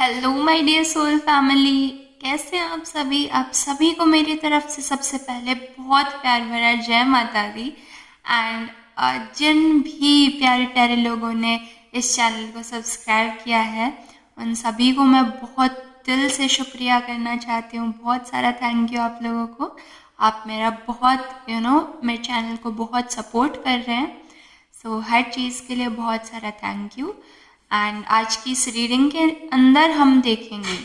Hello my dear soul family, कैसे हैं आप सभी को मेरी तरफ से सबसे पहले बहुत प्यार भरा जय माता दी। एंड जिन भी प्यारे प्यारे लोगों ने इस चैनल को सब्सक्राइब किया है उन सभी को मैं बहुत दिल से शुक्रिया करना चाहती हूँ। बहुत सारा थैंक यू आप लोगों को। आप मेरा बहुत मेरे चैनल को बहुत सपोर्ट कर रहे हैं। सो हर चीज़ के लिए बहुत सारा थैंक यू। एंड आज की इस रीडिंग के अंदर हम देखेंगे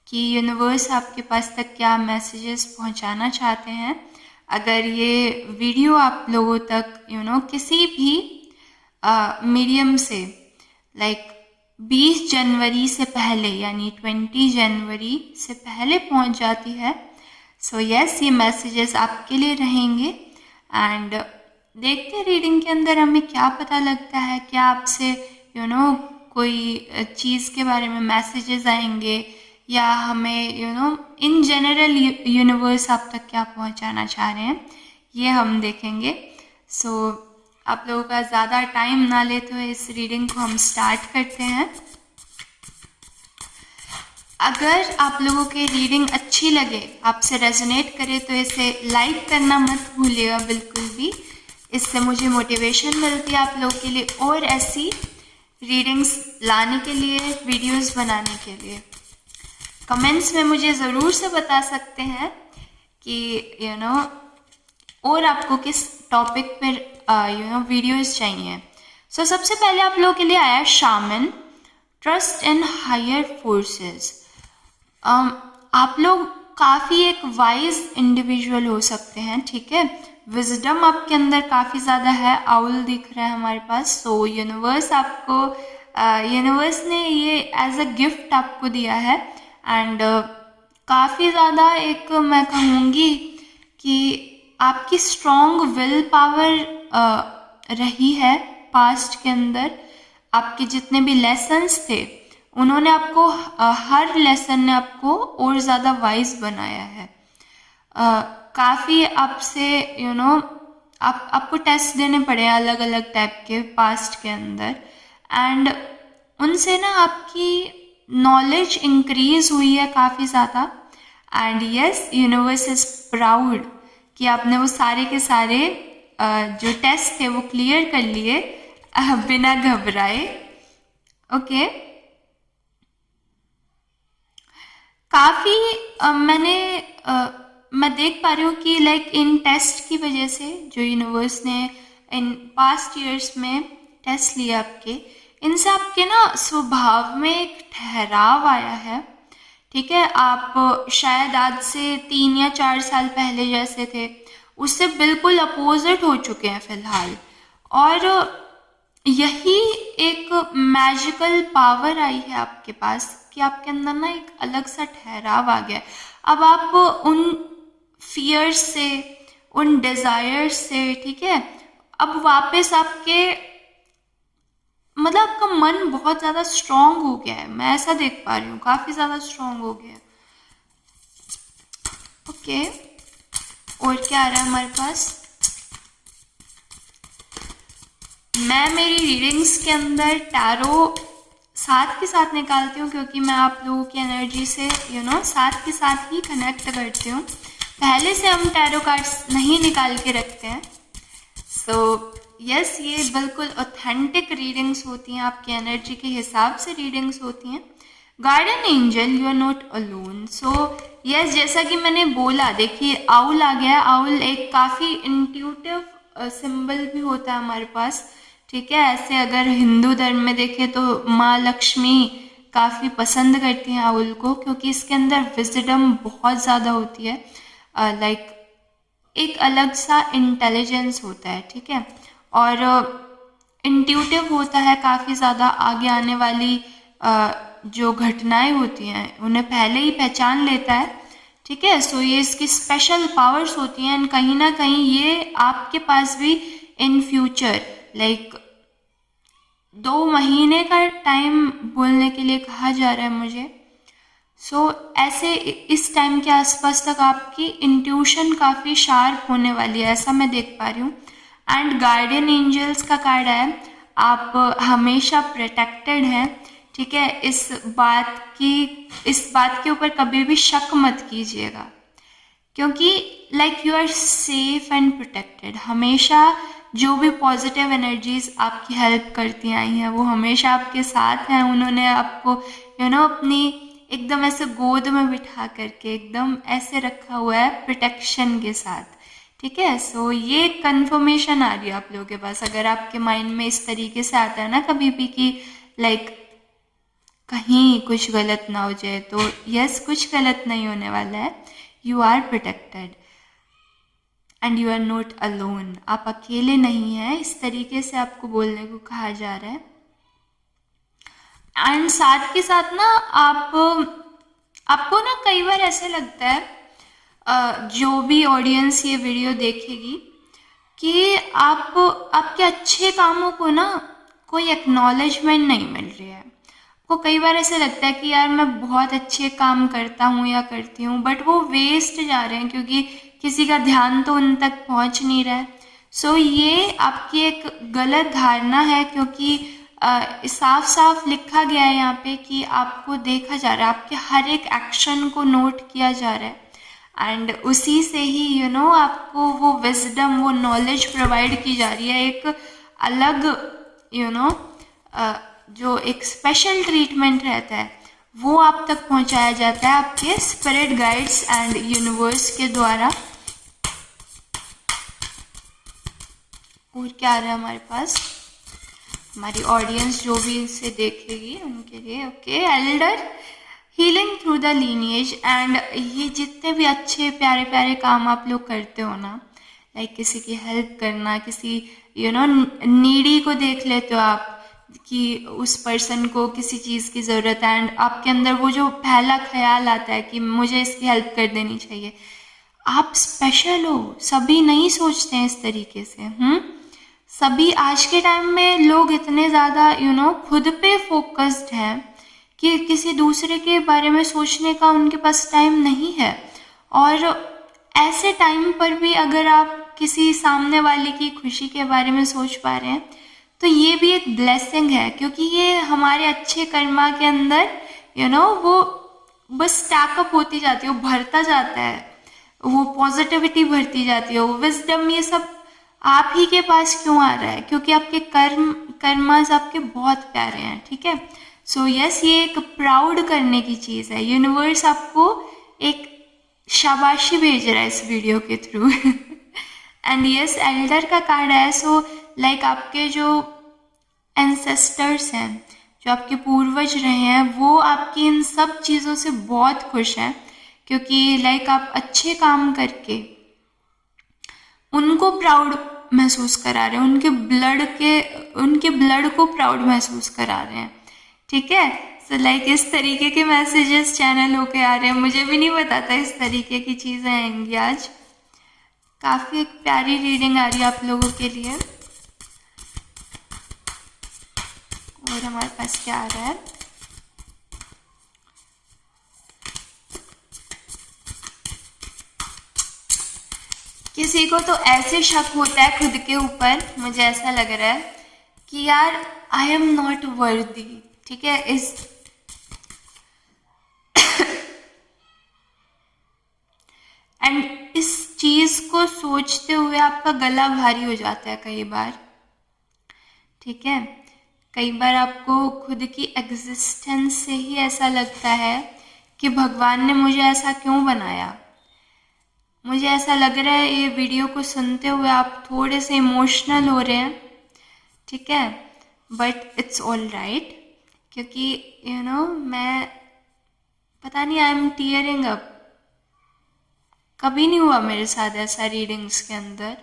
कि यूनिवर्स आपके पास तक क्या मैसेजेस पहुंचाना चाहते हैं। अगर ये वीडियो आप लोगों तक किसी भी मीडियम से लाइक 20 जनवरी से पहले यानी 20 जनवरी से पहले पहुंच जाती है, सो यस ये मैसेजेस आपके लिए रहेंगे। एंड देखते हैं रीडिंग के अंदर हमें क्या पता लगता है। क्या आपसे कोई चीज़ के बारे में मैसेजेस आएंगे या हमें इन जनरल यूनिवर्स आप तक क्या पहुंचाना चाह रहे हैं, ये हम देखेंगे। सो आप लोगों का ज़्यादा टाइम ना लेते हुए इस रीडिंग को हम स्टार्ट करते हैं। अगर आप लोगों की रीडिंग अच्छी लगे, आपसे रेजोनेट करे, तो इसे लाइक करना मत भूलिएगा बिल्कुल भी। इससे मुझे मोटिवेशन मिलती है आप लोगों के लिए और ऐसी रीडिंग्स लाने के लिए, वीडियोस बनाने के लिए। कमेंट्स में मुझे ज़रूर से बता सकते हैं कि और आपको किस टॉपिक पर वीडियोस चाहिए। सो सबसे पहले आप लोगों के लिए आया shaman, trust in higher forces. आप लोग काफ़ी एक वाइज इंडिविजुअल हो सकते हैं, ठीक है। विजडम आपके अंदर काफ़ी ज़्यादा है। आउल दिख रहा है हमारे पास। सो यूनिवर्स आपको यूनिवर्स ने ये एज अ गिफ्ट आपको दिया है। एंड काफ़ी ज़्यादा एक मैं कहूँगी कि आपकी स्ट्रॉन्ग विल पावर रही है पास्ट के अंदर। आपके जितने भी लेसन्स थे उन्होंने आपको हर लेसन ने आपको और ज़्यादा वाइज बनाया है। काफ़ी आपसे आपको टेस्ट देने पड़े अलग अलग टाइप के पास्ट के अंदर। एंड उनसे ना आपकी नॉलेज इंक्रीज हुई है काफ़ी ज़्यादा। And yes universe is proud कि आपने वो सारे के सारे जो टेस्ट थे वो क्लियर कर लिए बिना घबराए। ओके काफ़ी मैं देख पा रही हूँ कि लाइक इन टेस्ट की वजह से जो यूनिवर्स ने इन पास्ट ईयर्स में टेस्ट लिए आपके, इनसे आपके ना स्वभाव में एक ठहराव आया है, ठीक है। आप शायद आज से 3 या 4 साल पहले जैसे थे उससे बिल्कुल अपोजिट हो चुके हैं फिलहाल। और यही एक मैजिकल पावर आई है आपके पास कि आपके अंदर ना एक अलग सा ठहराव आ गया। अब आप उन फियर्स से, उन डिज़ायर्स से, ठीक है, अब वापस आपके मतलब आपका मन बहुत ज़्यादा स्ट्रांग हो गया है। मैं ऐसा देख पा रही हूँ, काफ़ी ज़्यादा स्ट्रांग हो गया है। ओके और क्या आ रहा है हमारे पास। मैं मेरी रीडिंग्स के अंदर टैरो साथ के साथ निकालती हूँ क्योंकि मैं आप लोगों की एनर्जी से साथ के साथ ही कनेक्ट करती हूँ। पहले से हम टैरो कार्ड्स नहीं निकाल के रखते हैं। सो यस ये बिल्कुल ऑथेंटिक रीडिंग्स होती हैं, आपकी एनर्जी के हिसाब से रीडिंग्स होती हैं। Garden angel, you are not alone. So yes जैसा कि मैंने बोला, देखिए आउल आ गया। आउल एक काफ़ी इंट्यूटिव सिंबल भी होता है हमारे पास, ठीक है। ऐसे अगर हिंदू धर्म में देखें तो माँ लक्ष्मी काफ़ी पसंद करती हैं आउल को क्योंकि इसके अंदर विजडम बहुत ज़्यादा होती है। लाइक एक अलग सा इंटेलिजेंस होता है, ठीक है, और इंट्यूटिव होता है काफ़ी ज़्यादा। आगे आने वाली जो घटनाएं होती हैं उन्हें पहले ही पहचान लेता है, ठीक है। सो ये इसकी स्पेशल पावर्स होती हैं। एंड कहीं ना कहीं ये आपके पास भी इन फ्यूचर लाइक 2 महीने का टाइम बोलने के लिए कहा जा रहा है मुझे। सो ऐसे इस टाइम के आसपास तक आपकी इंट्यूशन काफ़ी शार्प होने वाली है, ऐसा मैं देख पा रही हूँ। एंड गार्डियन एंजल्स का कार्ड है, आप हमेशा प्रोटेक्टेड हैं, ठीक है, इस बात के ऊपर कभी भी शक मत कीजिएगा, क्योंकि like you are safe and protected. हमेशा जो भी पॉजिटिव एनर्जीज आपकी हेल्प करती आई हैं वो हमेशा आपके साथ हैं। उन्होंने आपको अपनी एकदम ऐसे गोद में बिठा करके एकदम ऐसे रखा हुआ है प्रोटेक्शन के साथ, ठीक है। सो ये कंफर्मेशन आ रही है आप लोगों के पास। अगर आपके माइंड में इस तरीके से आता है ना कभी भी कि लाइक कहीं कुछ गलत ना हो जाए, तो यस, कुछ गलत नहीं होने वाला है। You are protected and you are not alone. आप अकेले नहीं हैं, इस तरीके से आपको बोलने को कहा जा रहा है। एंड साथ के साथ ना आपको ना कई बार ऐसे लगता है, जो भी ऑडियंस ये वीडियो देखेगी, कि आपके अच्छे कामों को ना कोई एक्नॉलेजमेंट नहीं मिल रही है। को कई बार ऐसे लगता है कि यार मैं बहुत अच्छे काम करता हूँ या करती हूँ, बट वो वेस्ट जा रहे हैं क्योंकि किसी का ध्यान तो उन तक पहुँच नहीं रहा है। सो ये आपकी एक गलत धारणा है, क्योंकि साफ साफ लिखा गया है यहाँ पे कि आपको देखा जा रहा है, आपके हर एक एक्शन को नोट किया जा रहा है, एंड उसी से ही आपको वो विजडम, वो नॉलेज प्रोवाइड की जा रही है। एक अलग जो एक स्पेशल ट्रीटमेंट रहता है वो आप तक पहुंचाया जाता है आपके स्पिरिट गाइड्स एंड यूनिवर्स के द्वारा। और क्या आ रहा है हमारे पास, हमारी ऑडियंस जो भी इसे देखेगी उनके लिए, okay, Elder healing through the lineage. And ये जितने भी अच्छे प्यारे प्यारे काम आप लोग करते हो ना, लाइक किसी की हेल्प करना, किसी नीडी को देख लेते हो आप कि उस पर्सन को किसी चीज़ की ज़रूरत है, एंड आपके अंदर वो जो पहला ख्याल आता है कि मुझे इसकी हेल्प कर देनी चाहिए। आप स्पेशल हो, सभी नहीं सोचते हैं इस तरीके से। सभी आज के टाइम में लोग इतने ज़्यादा खुद पे फोकस्ड हैं कि किसी दूसरे के बारे में सोचने का उनके पास टाइम नहीं है। और ऐसे टाइम पर भी अगर आप किसी सामने वाले की खुशी के बारे में सोच पा रहे हैं तो ये भी एक ब्लेसिंग है, क्योंकि ये हमारे अच्छे कर्मा के अंदर वो बस स्टैकअप होती जाती है, वो भरता जाता है, वो पॉजिटिविटी भरती जाती है, वो विजडम, ये सब आप ही के पास क्यों आ रहा है, क्योंकि आपके कर्मास आपके बहुत प्यारे हैं, ठीक है। सो यस, ये एक प्राउड करने की चीज़ है। यूनिवर्स आपको एक शाबाशी भेज रहा है इस वीडियो के थ्रू। एंड यस, एल्डर का कार्ड है। सो लाइक आपके जो एंसेस्टर्स हैं, जो आपके पूर्वज रहे हैं, वो आपकी इन सब चीज़ों से बहुत खुश हैं, क्योंकि लाइक आप अच्छे काम करके उनको प्राउड महसूस करा रहे हैं, उनके ब्लड को प्राउड महसूस करा रहे हैं, ठीक है। सो लाइक इस तरीके के मैसेजेस चैनल होके आ रहे हैं। मुझे भी नहीं पता था इस तरीके की चीज़ें आएंगी आज। काफ़ी एक प्यारी रीडिंग आ रही है आप लोगों के लिए। और हमारे पास क्या आ रहा है, किसी को तो ऐसे शक होता है खुद के ऊपर, मुझे ऐसा लग रहा है कि यार आई एम नॉट वर्दी, ठीक है। एंड इस चीज़ को सोचते हुए आपका गला भारी हो जाता है कई बार, ठीक है। कई बार आपको खुद की एग्जिस्टेंस से ही ऐसा लगता है कि भगवान ने मुझे ऐसा क्यों बनाया। मुझे ऐसा लग रहा है ये वीडियो को सुनते हुए आप थोड़े से इमोशनल हो रहे हैं, ठीक है, बट इट्स ऑल राइट, क्योंकि मैं पता नहीं, आई एम टीयरिंग अप। कभी नहीं हुआ मेरे साथ ऐसा रीडिंग्स के अंदर,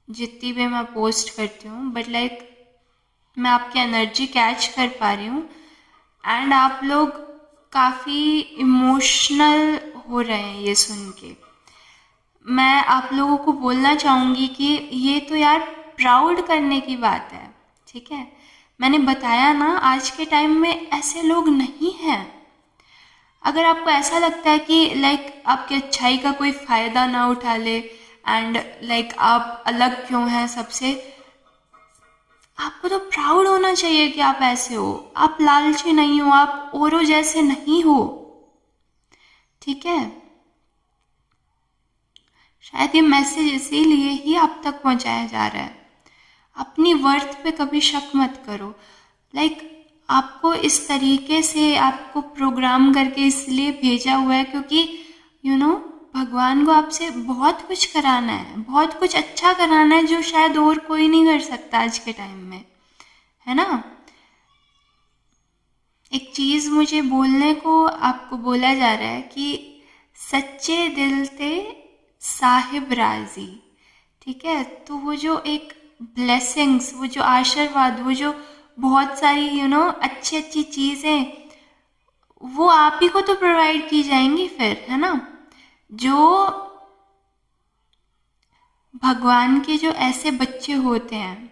जितनी भी मैं पोस्ट करती हूँ, बट लाइक मैं आपकी एनर्जी कैच कर पा रही हूँ एंड आप लोग काफ़ी इमोशनल हो रहे हैं ये सुन के। मैं आप लोगों को बोलना चाहूँगी कि ये तो यार प्राउड करने की बात है, ठीक है। मैंने बताया ना, आज के टाइम में ऐसे लोग नहीं हैं। अगर आपको ऐसा लगता है कि लाइक आपकी अच्छाई का कोई फ़ायदा ना उठा ले एंड लाइक आप अलग क्यों हैं सबसे, आपको तो प्राउड होना चाहिए कि आप ऐसे हो, आप लालची नहीं हो, आप औरों जैसे नहीं हो, ठीक है। शायद ये मैसेज इसीलिए ही आप तक पहुंचाया जा रहा है। अपनी वर्थ पे कभी शक मत करो। आपको इस तरीके से आपको प्रोग्राम करके इसलिए भेजा हुआ है क्योंकि भगवान को आपसे बहुत कुछ कराना है, बहुत कुछ अच्छा कराना है जो शायद और कोई नहीं कर सकता आज के टाइम में, है ना। एक चीज़ मुझे बोलने को आपको बोला जा रहा है कि सच्चे दिल से साहिब राजी, ठीक है। तो वो जो एक ब्लेसिंग्स, वो जो आशीर्वाद, वो जो बहुत सारी अच्छी अच्छी चीज़ें, वो आप ही को तो प्रोवाइड की जाएंगी फिर, है ना। जो भगवान के जो ऐसे बच्चे होते हैं,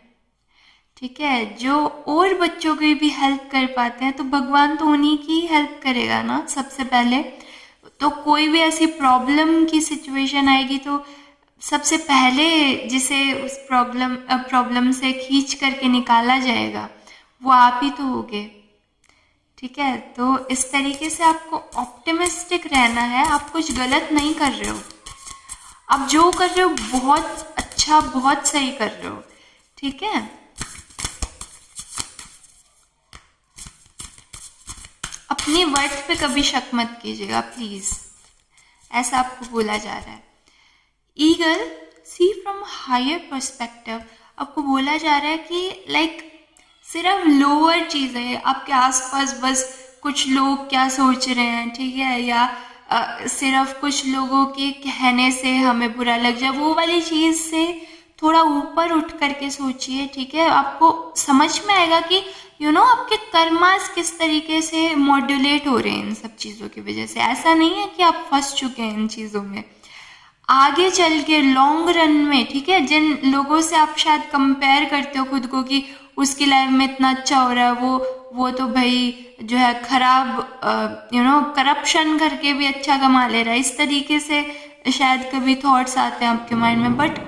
ठीक है, जो और बच्चों की भी हेल्प कर पाते हैं, तो भगवान तो उन्हीं की हेल्प करेगा ना सबसे पहले। तो कोई भी ऐसी प्रॉब्लम की सिचुएशन आएगी तो सबसे पहले जिसे उस प्रॉब्लम से खींच करके निकाला जाएगा वो आप ही तो होगे, ठीक है। तो इस तरीके से आपको ऑप्टिमिस्टिक रहना है। आप कुछ गलत नहीं कर रहे हो, आप जो कर रहे हो बहुत अच्छा, बहुत सही कर रहे हो, ठीक है। अपनी वर्थ पे कभी शक मत कीजिएगा प्लीज, ऐसा आपको बोला जा रहा है। Eagle see from higher perspective, आपको बोला जा रहा है कि सिर्फ लोअर चीज़ें आपके आसपास, बस कुछ लोग क्या सोच रहे हैं, ठीक है, या सिर्फ कुछ लोगों के कहने से हमें बुरा लग जाए, वो वाली चीज़ से थोड़ा ऊपर उठ करके सोचिए, ठीक है। आपको समझ में आएगा कि आपके कर्मास किस तरीके से मॉड्यूलेट हो रहे हैं इन सब चीज़ों की वजह से। ऐसा नहीं है कि आप फंस चुके हैं इन चीज़ों में। आगे चल के लॉन्ग रन में, ठीक है, जिन लोगों से आप शायद कंपेयर करते हो खुद को कि उसकी लाइफ में इतना अच्छा हो रहा है, वो तो भाई जो है खराब करप्शन करके भी अच्छा कमा ले रहा है, इस तरीके से शायद कभी थॉट्स आते हैं आपके माइंड में। बट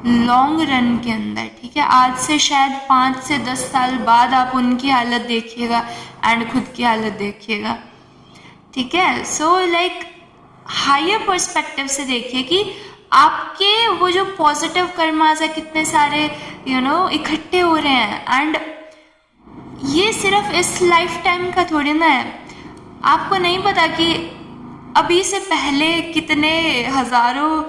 लॉन्ग रन के अंदर, ठीक है, आज से शायद 5 से 10 साल बाद आप उनकी हालत देखिएगा एंड खुद की हालत देखिएगा, ठीक है। सो हायर पर्सपेक्टिव से देखिए कि आपके वो जो पॉजिटिव कर्मास है कितने सारे इकट्ठे हो रहे हैं, एंड ये सिर्फ इस लाइफ टाइम का थोड़ी ना है। आपको नहीं पता कि अभी से पहले कितने हजारों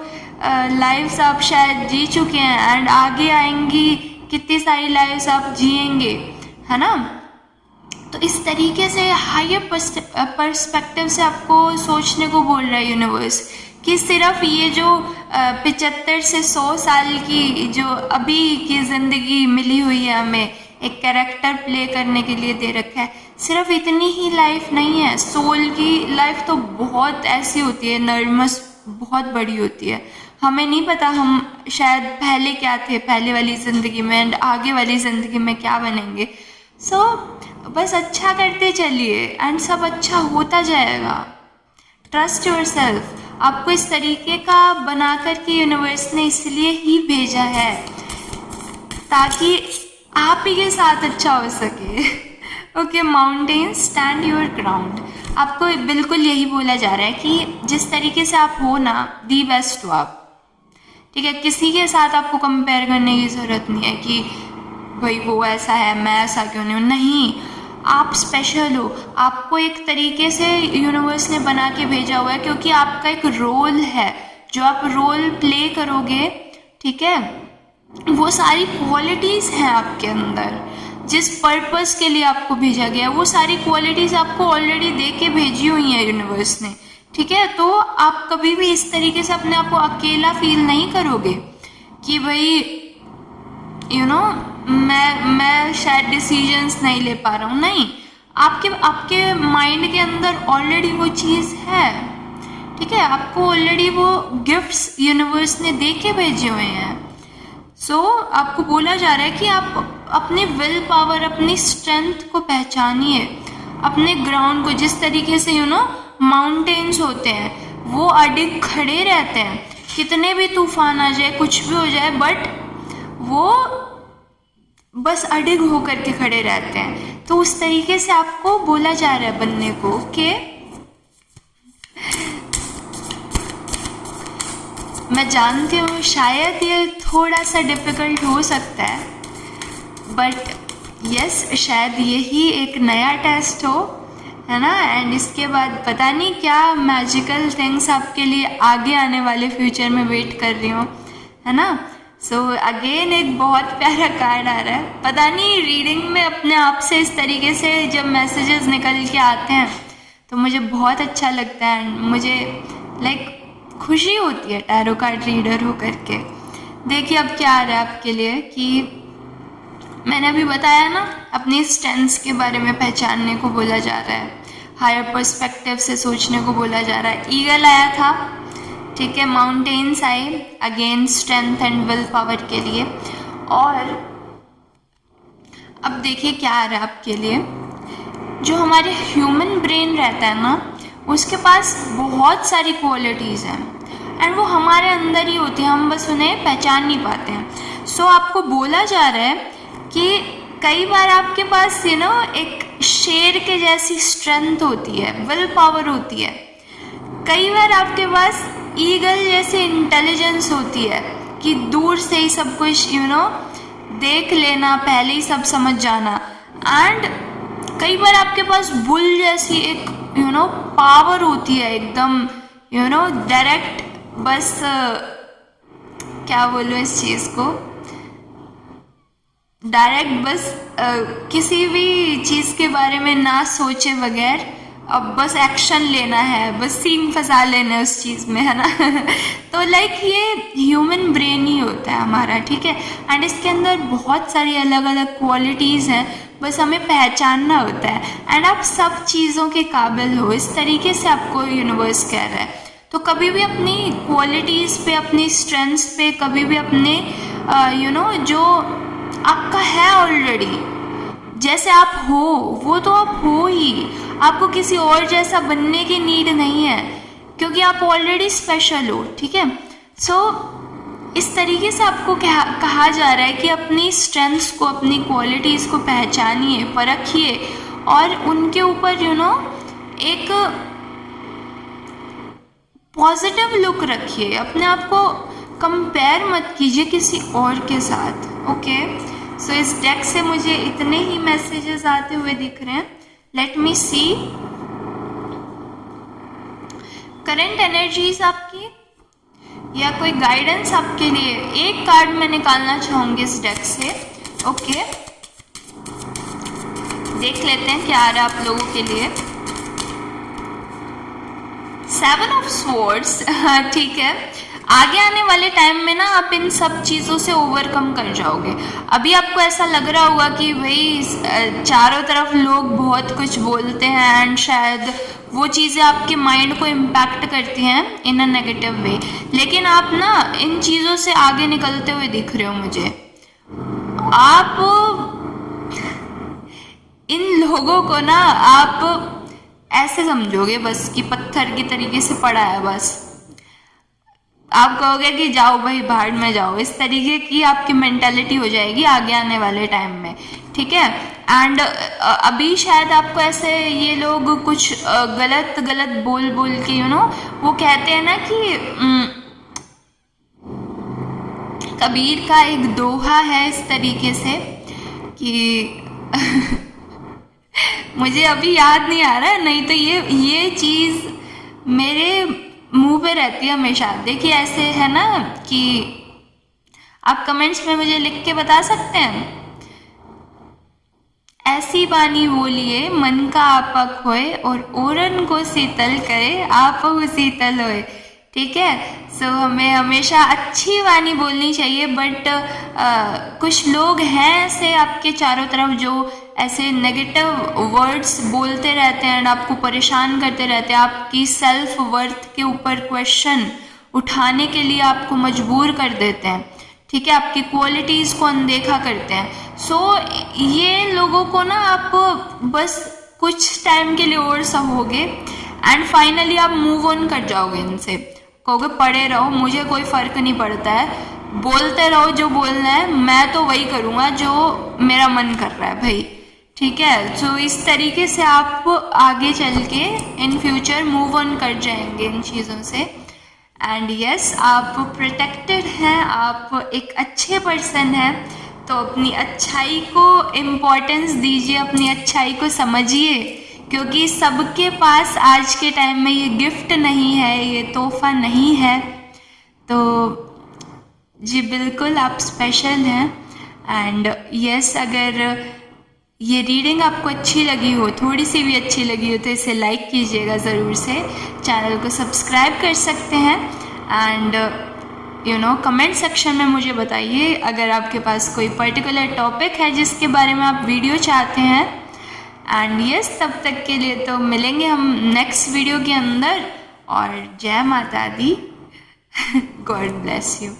लाइफ्स आप शायद जी चुके हैं एंड आगे आएंगी कितनी सारी लाइफ्स आप जिएंगे, है ना। तो इस तरीके से हायर पर्सपेक्टिव से आपको सोचने को बोल रहा है यूनिवर्स कि सिर्फ ये जो 75 से 100 साल की जो अभी की ज़िंदगी मिली हुई है, हमें एक कैरेक्टर प्ले करने के लिए दे रखा है, सिर्फ इतनी ही लाइफ नहीं है। सोल की लाइफ तो बहुत ऐसी होती है, नर्वस बहुत बड़ी होती है। हमें नहीं पता हम शायद पहले क्या थे पहले वाली ज़िंदगी में एंड आगे वाली ज़िंदगी में क्या बनेंगे। सो बस अच्छा करते चलिए एंड सब अच्छा होता जाएगा। Trust yourself. आपको इस तरीके का बना कर के यूनिवर्स ने इसलिए ही भेजा है ताकि आप ही के साथ अच्छा हो सके। Okay, mountain stand your ground. आपको बिल्कुल यही बोला जा रहा है कि जिस तरीके से आप हो ना, दी बेस्ट हो आप, ठीक है। किसी के साथ आपको कंपेयर करने की ज़रूरत नहीं है कि भाई वो ऐसा है मैं ऐसा क्यों नहीं हूँ। नहीं, आप स्पेशल हो। आपको एक तरीके से यूनिवर्स ने बना के भेजा हुआ है क्योंकि आपका एक रोल है, जो आप रोल प्ले करोगे, ठीक है, वो सारी क्वालिटीज़ हैं आपके अंदर। जिस पर्पस के लिए आपको भेजा गया वो सारी क्वालिटीज़ आपको ऑलरेडी दे के भेजी हुई हैं यूनिवर्स ने, ठीक है। तो आप कभी भी इस तरीके से अपने आप को अकेला फील नहीं करोगे कि भाई मैं शायद डिसीजंस नहीं ले पा रहा हूँ। नहीं, आपके माइंड के अंदर ऑलरेडी वो चीज़ है, ठीक है। आपको ऑलरेडी वो गिफ्ट्स यूनिवर्स ने दे के भेजे हुए हैं। सो आपको बोला जा रहा है कि आप अपनी विल पावर, अपनी स्ट्रेंथ को पहचानिए, अपने ग्राउंड को। जिस तरीके से माउंटेन्स होते हैं वो अडिग खड़े रहते हैं, कितने भी तूफान आ जाए, कुछ भी हो जाए, बट वो बस अडिग होकर के खड़े रहते हैं। तो उस तरीके से आपको बोला जा रहा है बनने को कि मैं जानती हूँ शायद ये थोड़ा सा डिफ़िकल्ट हो सकता है, बट यस शायद यही एक नया टेस्ट हो, है ना। एंड इसके बाद पता नहीं क्या मैजिकल थिंग्स आपके लिए आगे आने वाले फ्यूचर में वेट कर रही हूँ, है ना। सो अगेन एक बहुत प्यारा कार्ड आ रहा है। पता नहीं रीडिंग में अपने आप से इस तरीके से जब मैसेजेस निकल के आते हैं तो मुझे बहुत अच्छा लगता है, मुझे लाइक खुशी होती है टैरो कार्ड रीडर हो करके। देखिए अब क्या आ रहा है आपके लिए कि मैंने अभी बताया ना, अपनी स्ट्रेंथ्स के बारे में पहचानने को बोला जा रहा है, हायर पर्सपेक्टिव से सोचने को बोला जा रहा है। ईगल आया था, ठीक है, माउंटेन्स आए, again strength and will power के लिए। और अब देखिए क्या आ रहा है आपके लिए। जो हमारे ह्यूमन ब्रेन रहता है ना, उसके पास बहुत सारी क्वालिटीज़ हैं एंड वो हमारे अंदर ही होती हैं, हम बस उन्हें पहचान नहीं पाते हैं। सो आपको बोला जा रहा है कि कई बार आपके पास एक शेर के जैसी स्ट्रेंथ होती है, विल पावर होती है। कई बार आपके पास ईगल जैसे इंटेलिजेंस होती है कि दूर से ही सब कुछ देख लेना, पहले ही सब समझ जाना। एंड कई बार आपके पास बुल जैसी एक पावर होती है, एकदम डायरेक्ट, बस क्या बोलूँ इस चीज़ को, डायरेक्ट बस किसी भी चीज़ के बारे में ना सोचे बगैर अब बस एक्शन लेना है, बस सीन फंसा लेना है उस चीज़ में, है ना। तो लाइक ये ह्यूमन ब्रेन ही होता है हमारा, ठीक है। एंड इसके अंदर बहुत सारी अलग अलग क्वालिटीज़ हैं, बस हमें पहचानना होता है। एंड आप सब चीज़ों के काबिल हो, इस तरीके से आपको यूनिवर्स कह रहा है। तो कभी भी अपनी क्वालिटीज़ पे, अपनी स्ट्रेंथ्स पे, कभी भी अपने जो आपका है ऑलरेडी, जैसे आप हो वो तो आप हो ही, आपको किसी और जैसा बनने की नीड नहीं है, क्योंकि आप ऑलरेडी स्पेशल हो, ठीक है। सो इस तरीके से आपको कहा जा रहा है कि अपनी स्ट्रेंथ्स को, अपनी क्वालिटीज़ को पहचानिए, परखिए और उनके ऊपर एक पॉजिटिव लुक रखिए। अपने आप को कंपेयर मत कीजिए किसी और के साथ, ओके। सो इस डेक से मुझे इतने ही मैसेजेस आते हुए दिख रहे हैं। लेट मी सी करंट एनर्जीज आपकी या कोई गाइडेंस आपके लिए। एक कार्ड मैं निकालना चाहूंगी इस डेक से, ओके। देख लेते हैं क्या आ रहा है आप लोगों के लिए। 7 ऑफ स्वॉर्ड्स, ठीक है। आगे आने वाले टाइम में ना आप इन सब चीज़ों से ओवरकम कर जाओगे। अभी आपको ऐसा लग रहा होगा कि भाई चारों तरफ लोग बहुत कुछ बोलते हैं एंड शायद वो चीज़ें आपके माइंड को इम्पैक्ट करती हैं इन अ नेगेटिव वे, लेकिन आप ना इन चीज़ों से आगे निकलते हुए दिख रहे हो मुझे। आप इन लोगों को ना आप ऐसे समझोगे बस कि पत्थर की तरीके से पड़ा है, बस आप कहोगे कि जाओ भाई भाड़ में जाओ, इस तरीके की आपकी मेंटालिटी हो जाएगी आगे आने वाले टाइम में, ठीक है। एंड अभी शायद आपको ऐसे ये लोग कुछ गलत गलत बोल के वो कहते हैं ना कि कबीर का एक दोहा है इस तरीके से कि मुझे अभी याद नहीं आ रहा है, नहीं तो ये चीज़ मेरे मुंह पे रहती है हमेशा। देखिए ऐसे है ना कि आप कमेंट्स में मुझे लिख के बता सकते हैं, ऐसी बानी बोलिए मन का आपक होए और ओरन को शीतल करे आप शीतल होए, ठीक है। सो हमें हमेशा अच्छी वाणी बोलनी चाहिए, बट कुछ लोग हैं ऐसे आपके चारों तरफ जो ऐसे नेगेटिव वर्ड्स बोलते रहते हैं और आपको परेशान करते रहते हैं, आपकी सेल्फ वर्थ के ऊपर क्वेश्चन उठाने के लिए आपको मजबूर कर देते हैं, ठीक है, आपकी क्वालिटीज़ को अनदेखा करते हैं। सो ये लोगों को ना आप बस कुछ टाइम के लिए और सहोगे एंड फाइनली आप मूव ऑन कर जाओगे इनसे, कहोगे पड़े रहो, मुझे कोई फ़र्क नहीं पड़ता है, बोलते रहो जो बोलना है, मैं तो वही करूँगा जो मेरा मन कर रहा है भाई, ठीक है। सो इस तरीके से आप आगे चल के इन फ्यूचर मूव ऑन कर जाएंगे इन चीज़ों से। एंड यस, आप प्रोटेक्टेड हैं, आप एक अच्छे पर्सन हैं, तो अपनी अच्छाई को इम्पोर्टेंस दीजिए, अपनी अच्छाई को समझिए, क्योंकि सबके पास आज के टाइम में ये गिफ्ट नहीं है, ये तोहफा नहीं है। तो जी बिल्कुल आप स्पेशल हैं। एंड यस, अगर ये रीडिंग आपको अच्छी लगी हो, थोड़ी सी भी अच्छी लगी हो, तो इसे लाइक कीजिएगा ज़रूर से, चैनल को सब्सक्राइब कर सकते हैं। एंड कमेंट सेक्शन में मुझे बताइए अगर आपके पास कोई पर्टिकुलर टॉपिक है जिसके बारे में आप वीडियो चाहते हैं। एंड यस, तब तक के लिए तो मिलेंगे हम नेक्स्ट वीडियो के अंदर, और जय माता दी। God bless you.